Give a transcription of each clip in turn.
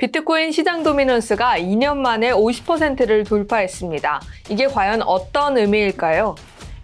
비트코인 시장 도미넌스가 2년 만에 50%를 돌파했습니다. 이게 과연 어떤 의미일까요?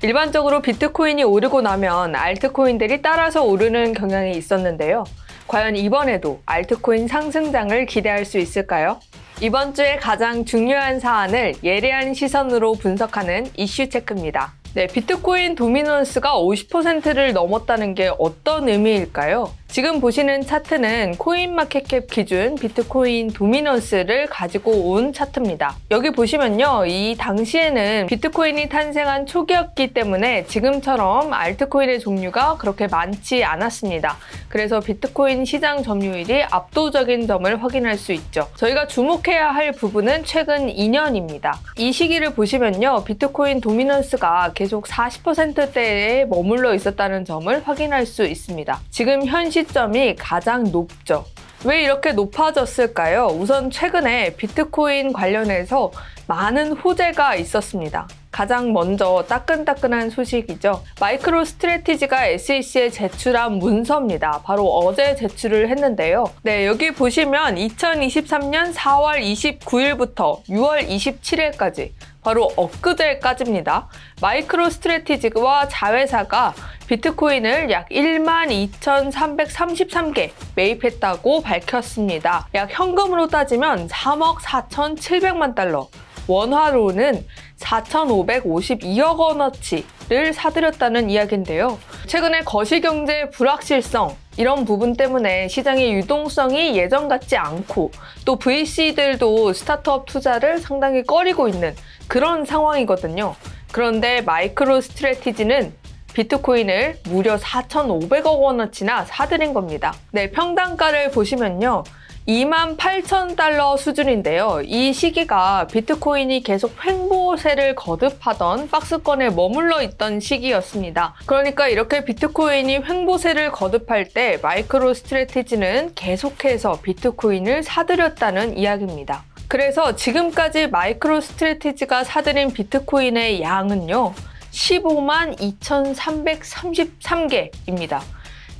일반적으로 비트코인이 오르고 나면 알트코인들이 따라서 오르는 경향이 있었는데요. 과연 이번에도 알트코인 상승장을 기대할 수 있을까요? 이번 주에 가장 중요한 사안을 예리한 시선으로 분석하는 이슈 체크입니다. 비트코인 도미넌스가 50%를 넘었다는 게 어떤 의미일까요? 지금 보시는 차트는 코인마켓캡 기준 비트코인 도미넌스를 가지고 온 차트입니다. 여기 보시면요, 이 당시에는 비트코인이 탄생한 초기였기 때문에 지금처럼 알트코인의 종류가 그렇게 많지 않았습니다. 그래서 비트코인 시장 점유율이 압도적인 점을 확인할 수 있죠. 저희가 주목해야 할 부분은 최근 2년입니다. 이 시기를 보시면요, 비트코인 도미넌스가 계속 40%대에 머물러 있었다는 점을 확인할 수 있습니다. 지금 현 시점이 가장 높죠. 왜 이렇게 높아졌을까요? 우선 최근에 비트코인 관련해서 많은 호재가 있었습니다. 가장 먼저 따끈따끈한 소식이죠. 마이크로 스트래티지가 SEC에 제출한 문서입니다. 바로 어제 제출을 했는데요. 여기 보시면 2023년 4월 29일부터 6월 27일까지 바로 엊그제까지입니다. 마이크로 스트래티지와 자회사가 비트코인을 약 12,333개 매입했다고 밝혔습니다. 약 현금으로 따지면 3억 4,700만 달러, 원화로는 4,552억 원어치를 사들였다는 이야기인데요. 최근에 거시경제 불확실성, 이런 부분 때문에 시장의 유동성이 예전 같지 않고 또 VC들도 스타트업 투자를 상당히 꺼리고 있는 그런 상황이거든요. 그런데 마이크로 스트래티지는 비트코인을 무려 4,500억 원어치나 사들인 겁니다. 평당가를 보시면요, 28,000달러 수준인데요. 이 시기가 비트코인이 계속 횡보세를 거듭하던 박스권에 머물러 있던 시기였습니다. 그러니까 이렇게 비트코인이 횡보세를 거듭할 때 마이크로 스트래티지는 계속해서 비트코인을 사들였다는 이야기입니다. 그래서 지금까지 마이크로 스트래티지가 사들인 비트코인의 양은요, 15만 2,333개입니다.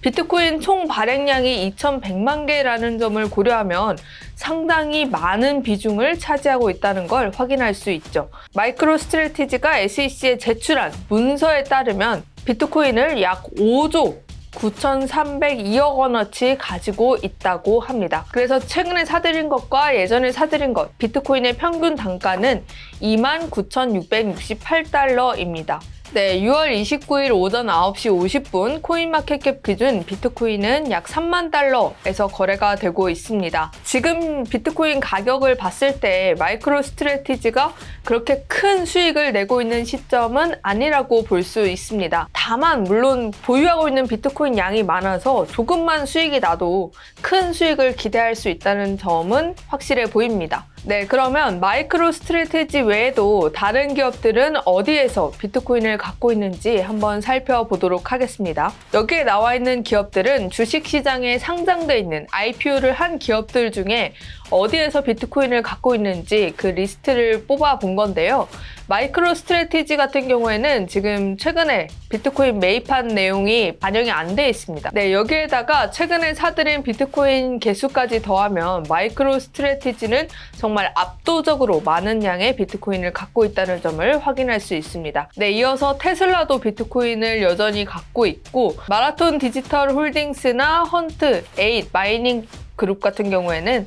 비트코인 총 발행량이 2,100만 개라는 점을 고려하면 상당히 많은 비중을 차지하고 있다는 걸 확인할 수 있죠. 마이크로 스트래티지가 SEC에 제출한 문서에 따르면 비트코인을 약 5조 9,302억 원어치 가지고 있다고 합니다. 그래서 최근에 사들인 것과 예전에 사들인 것, 비트코인의 평균 단가는 29,668달러입니다. 6월 29일 오전 9시 50분 코인마켓캡 기준 비트코인은 약 3만 달러에서 거래가 되고 있습니다. 지금 비트코인 가격을 봤을 때 마이크로 스트래티지가 그렇게 큰 수익을 내고 있는 시점은 아니라고 볼 수 있습니다. 다만 물론 보유하고 있는 비트코인 양이 많아서 조금만 수익이 나도 큰 수익을 기대할 수 있다는 점은 확실해 보입니다. 그러면 마이크로 스트래티지 외에도 다른 기업들은 어디에서 비트코인을 갖고 있는지 한번 살펴보도록 하겠습니다. 여기에 나와 있는 기업들은 주식시장에 상장돼 있는 IPO를 한 기업들 중에 어디에서 비트코인을 갖고 있는지 그 리스트를 뽑아 본 건데요. 마이크로 스트래티지 같은 경우에는 지금 최근에 비트코인 매입한 내용이 반영이 안 돼 있습니다. 여기에다가 최근에 사들인 비트코인 개수까지 더하면 마이크로 스트래티지는 정말 압도적으로 많은 양의 비트코인을 갖고 있다는 점을 확인할 수 있습니다. 이어서 테슬라도 비트코인을 여전히 갖고 있고, 마라톤 디지털 홀딩스나 헌트, 에잇, 마이닝 그룹 같은 경우에는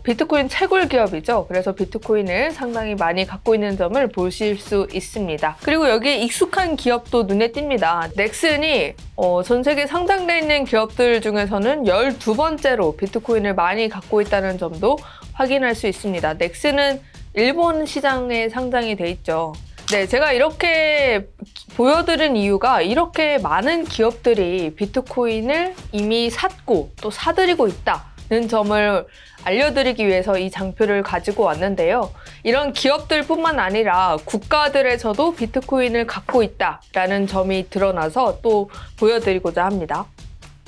비트코인 채굴 기업이죠. 그래서 비트코인을 상당히 많이 갖고 있는 점을 보실 수 있습니다. 그리고 여기에 익숙한 기업도 눈에 띕니다. 넥슨이 전 세계 상장되어 있는 기업들 중에서는 12번째로 비트코인을 많이 갖고 있다는 점도 확인할 수 있습니다. 넥슨은 일본 시장에 상장이 돼 있죠. 제가 이렇게 보여드린 이유가 이렇게 많은 기업들이 비트코인을 이미 샀고 또 사들이고 있다는 점을 알려드리기 위해서 이 장표를 가지고 왔는데요. 이런 기업들뿐만 아니라 국가들에서도 비트코인을 갖고 있다라는 점이 드러나서 또 보여드리고자 합니다.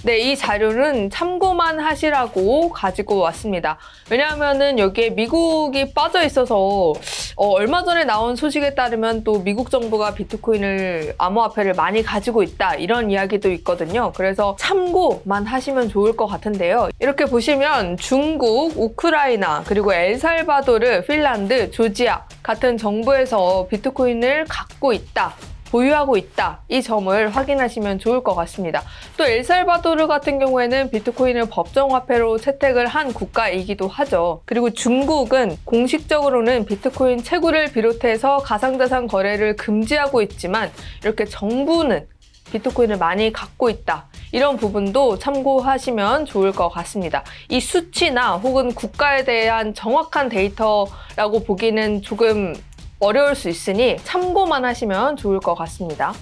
네, 이 자료는 참고만 하시라고 가지고 왔습니다. 왜냐하면은 여기에 미국이 빠져 있어서 얼마 전에 나온 소식에 따르면 또 미국 정부가 비트코인을 암호화폐를 많이 가지고 있다 이런 이야기도 있거든요. 그래서 참고만 하시면 좋을 것 같은데요. 이렇게 보시면 중국, 우크라이나, 그리고 엘살바도르, 핀란드, 조지아 같은 정부에서 비트코인을 갖고 있다, 보유하고 있다, 이 점을 확인하시면 좋을 것 같습니다. 또 엘살바도르 같은 경우에는 비트코인을 법정화폐로 채택을 한 국가이기도 하죠. 그리고 중국은 공식적으로는 비트코인 채굴을 비롯해서 가상자산 거래를 금지하고 있지만 이렇게 정부는 비트코인을 많이 갖고 있다, 이런 부분도 참고하시면 좋을 것 같습니다. 이 수치나 혹은 국가에 대한 정확한 데이터라고 보기는 조금 어려울 수 있으니 참고만 하시면 좋을 것 같습니다.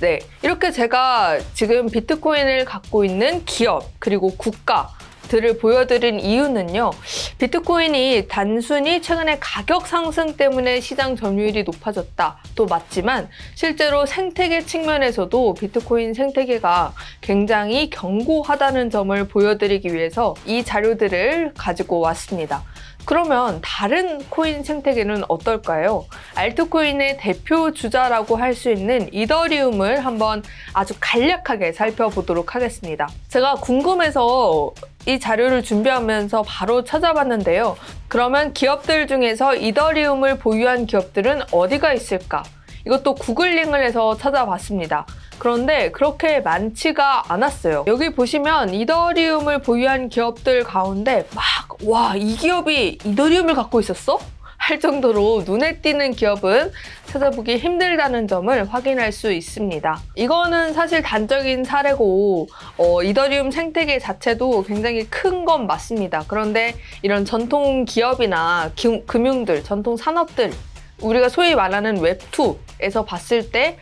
네, 이렇게 제가 지금 비트코인을 갖고 있는 기업 그리고 국가들을 보여드린 이유는요, 비트코인이 단순히 최근에 가격 상승 때문에 시장 점유율이 높아졌다 또 맞지만 실제로 생태계 측면에서도 비트코인 생태계가 굉장히 견고하다는 점을 보여드리기 위해서 이 자료들을 가지고 왔습니다. 그러면 다른 코인 생태계는 어떨까요? 알트코인의 대표 주자라고 할 수 있는 이더리움을 한번 아주 간략하게 살펴보도록 하겠습니다. 제가 궁금해서 이 자료를 준비하면서 바로 찾아봤는데요. 그러면 기업들 중에서 이더리움을 보유한 기업들은 어디가 있을까? 이것도 구글링을 해서 찾아봤습니다. 그런데 그렇게 많지가 않았어요. 여기 보시면 이더리움을 보유한 기업들 가운데 와, 이 기업이 이더리움을 갖고 있었어? 할 정도로 눈에 띄는 기업은 찾아보기 힘들다는 점을 확인할 수 있습니다. 이거는 사실 단적인 사례고 이더리움 생태계 자체도 굉장히 큰 건 맞습니다. 그런데 이런 전통 기업이나 금융들, 전통 산업들, 우리가 소위 말하는 웹2에서 봤을 때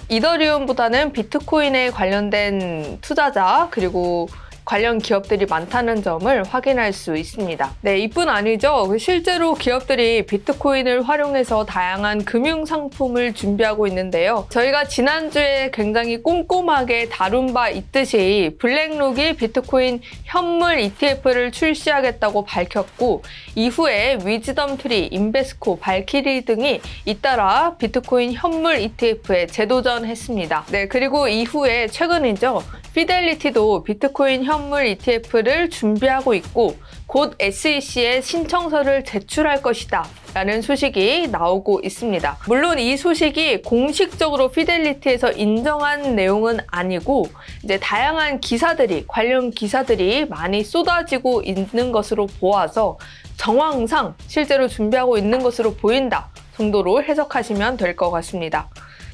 이더리움보다는 비트코인에 관련된 투자자 그리고 관련 기업들이 많다는 점을 확인할 수 있습니다. 네, 이뿐 아니죠. 실제로 기업들이 비트코인을 활용해서 다양한 금융 상품을 준비하고 있는데요. 저희가 지난주에 굉장히 꼼꼼하게 다룬 바 있듯이 블랙록이 비트코인 현물 ETF를 출시하겠다고 밝혔고 이후에 위즈덤트리, 인베스코, 발키리 등이 잇따라 비트코인 현물 ETF에 재도전했습니다. 네, 그리고 이후에 최근이죠. 피델리티도 비트코인 현물 ETF를 준비하고 있고 곧 SEC에 신청서를 제출할 것이다 라는 소식이 나오고 있습니다. 물론 이 소식이 공식적으로 피델리티에서 인정한 내용은 아니고 이제 다양한 기사들이, 관련 기사들이 많이 쏟아지고 있는 것으로 보아서 정황상 실제로 준비하고 있는 것으로 보인다 정도로 해석하시면 될 것 같습니다.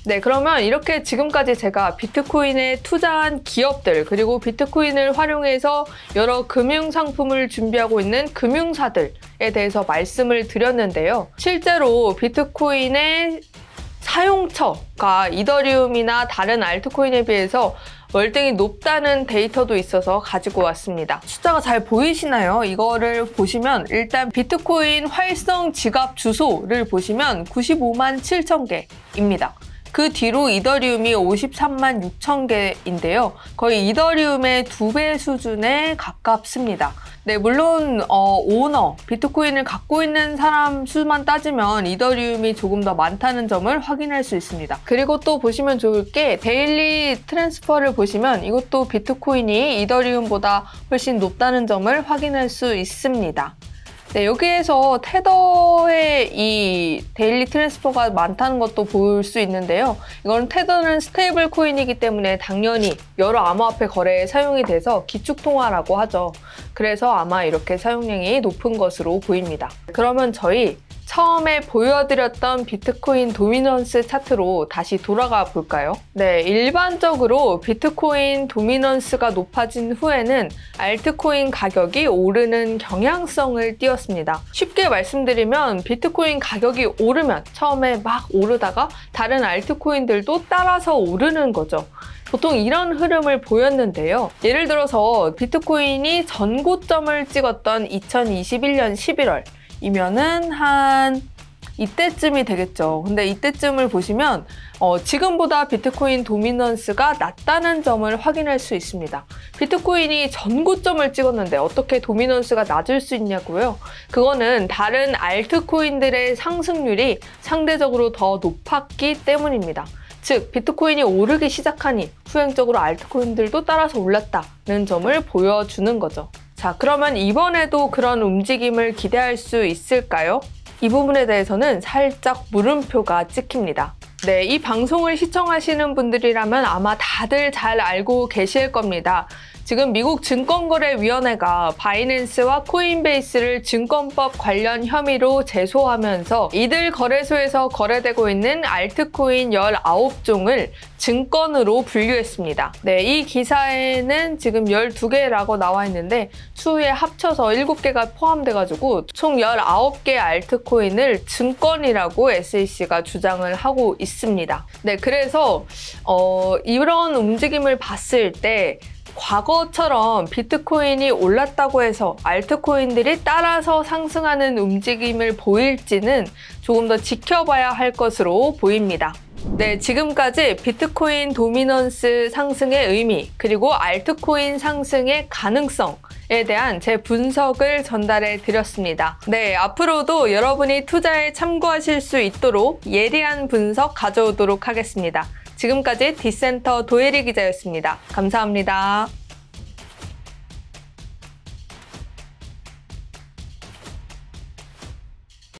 네, 그러면 이렇게 지금까지 제가 비트코인에 투자한 기업들 그리고 비트코인을 활용해서 여러 금융상품을 준비하고 있는 금융사들에 대해서 말씀을 드렸는데요. 실제로 비트코인의 사용처가 이더리움이나 다른 알트코인에 비해서 월등히 높다는 데이터도 있어서 가지고 왔습니다. 숫자가 잘 보이시나요? 이거를 보시면 일단 비트코인 활성 지갑 주소를 보시면 95만 7천 개입니다. 그 뒤로 이더리움이 53만 6천 개인데요. 거의 이더리움의 2배 수준에 가깝습니다. 네, 물론 오너, 비트코인을 갖고 있는 사람 수만 따지면 이더리움이 조금 더 많다는 점을 확인할 수 있습니다. 그리고 또 보시면 좋을 게 데일리 트랜스퍼를 보시면 이것도 비트코인이 이더리움보다 훨씬 높다는 점을 확인할 수 있습니다. 네, 여기에서 테더의 이 데일리 트랜스퍼가 많다는 것도 볼 수 있는데요. 이건 테더는 스테이블 코인이기 때문에 당연히 여러 암호화폐 거래에 사용이 돼서 기축통화라고 하죠. 그래서 아마 이렇게 사용량이 높은 것으로 보입니다. 그러면 저희 처음에 보여드렸던 비트코인 도미넌스 차트로 다시 돌아가 볼까요? 네, 일반적으로 비트코인 도미넌스가 높아진 후에는 알트코인 가격이 오르는 경향성을 띄었습니다. 쉽게 말씀드리면 비트코인 가격이 오르면 처음에 막 오르다가 다른 알트코인들도 따라서 오르는 거죠. 보통 이런 흐름을 보였는데요. 예를 들어서 비트코인이 전고점을 찍었던 2021년 11월 이면은 한 이때쯤이 되겠죠. 근데 이때쯤을 보시면 지금보다 비트코인 도미넌스가 낮다는 점을 확인할 수 있습니다. 비트코인이 전고점을 찍었는데 어떻게 도미넌스가 낮을 수 있냐고요? 그거는 다른 알트코인들의 상승률이 상대적으로 더 높았기 때문입니다. 즉, 비트코인이 오르기 시작하니 후행적으로 알트코인들도 따라서 올랐다는 점을 보여주는 거죠. 자, 그러면 이번에도 그런 움직임을 기대할 수 있을까요? 이 부분에 대해서는 살짝 물음표가 찍힙니다. 네, 이 방송을 시청하시는 분들이라면 아마 다들 잘 알고 계실 겁니다. 지금 미국 증권거래위원회가 바이낸스와 코인베이스를 증권법 관련 혐의로 제소하면서 이들 거래소에서 거래되고 있는 알트코인 19종을 증권으로 분류했습니다. 네, 이 기사에는 지금 12개라고 나와 있는데 추후에 합쳐서 7개가 포함돼가지고 총 19개 알트코인을 증권이라고 SEC가 주장을 하고 있습니다. 네, 그래서 이런 움직임을 봤을 때 과거처럼 비트코인이 올랐다고 해서 알트코인들이 따라서 상승하는 움직임을 보일지는 조금 더 지켜봐야 할 것으로 보입니다. 네, 지금까지 비트코인 도미넌스 상승의 의미, 그리고 알트코인 상승의 가능성에 대한 제 분석을 전달해 드렸습니다. 네, 앞으로도 여러분이 투자에 참고하실 수 있도록 예리한 분석 가져오도록 하겠습니다. 지금까지 디센터 도예리 기자였습니다. 감사합니다.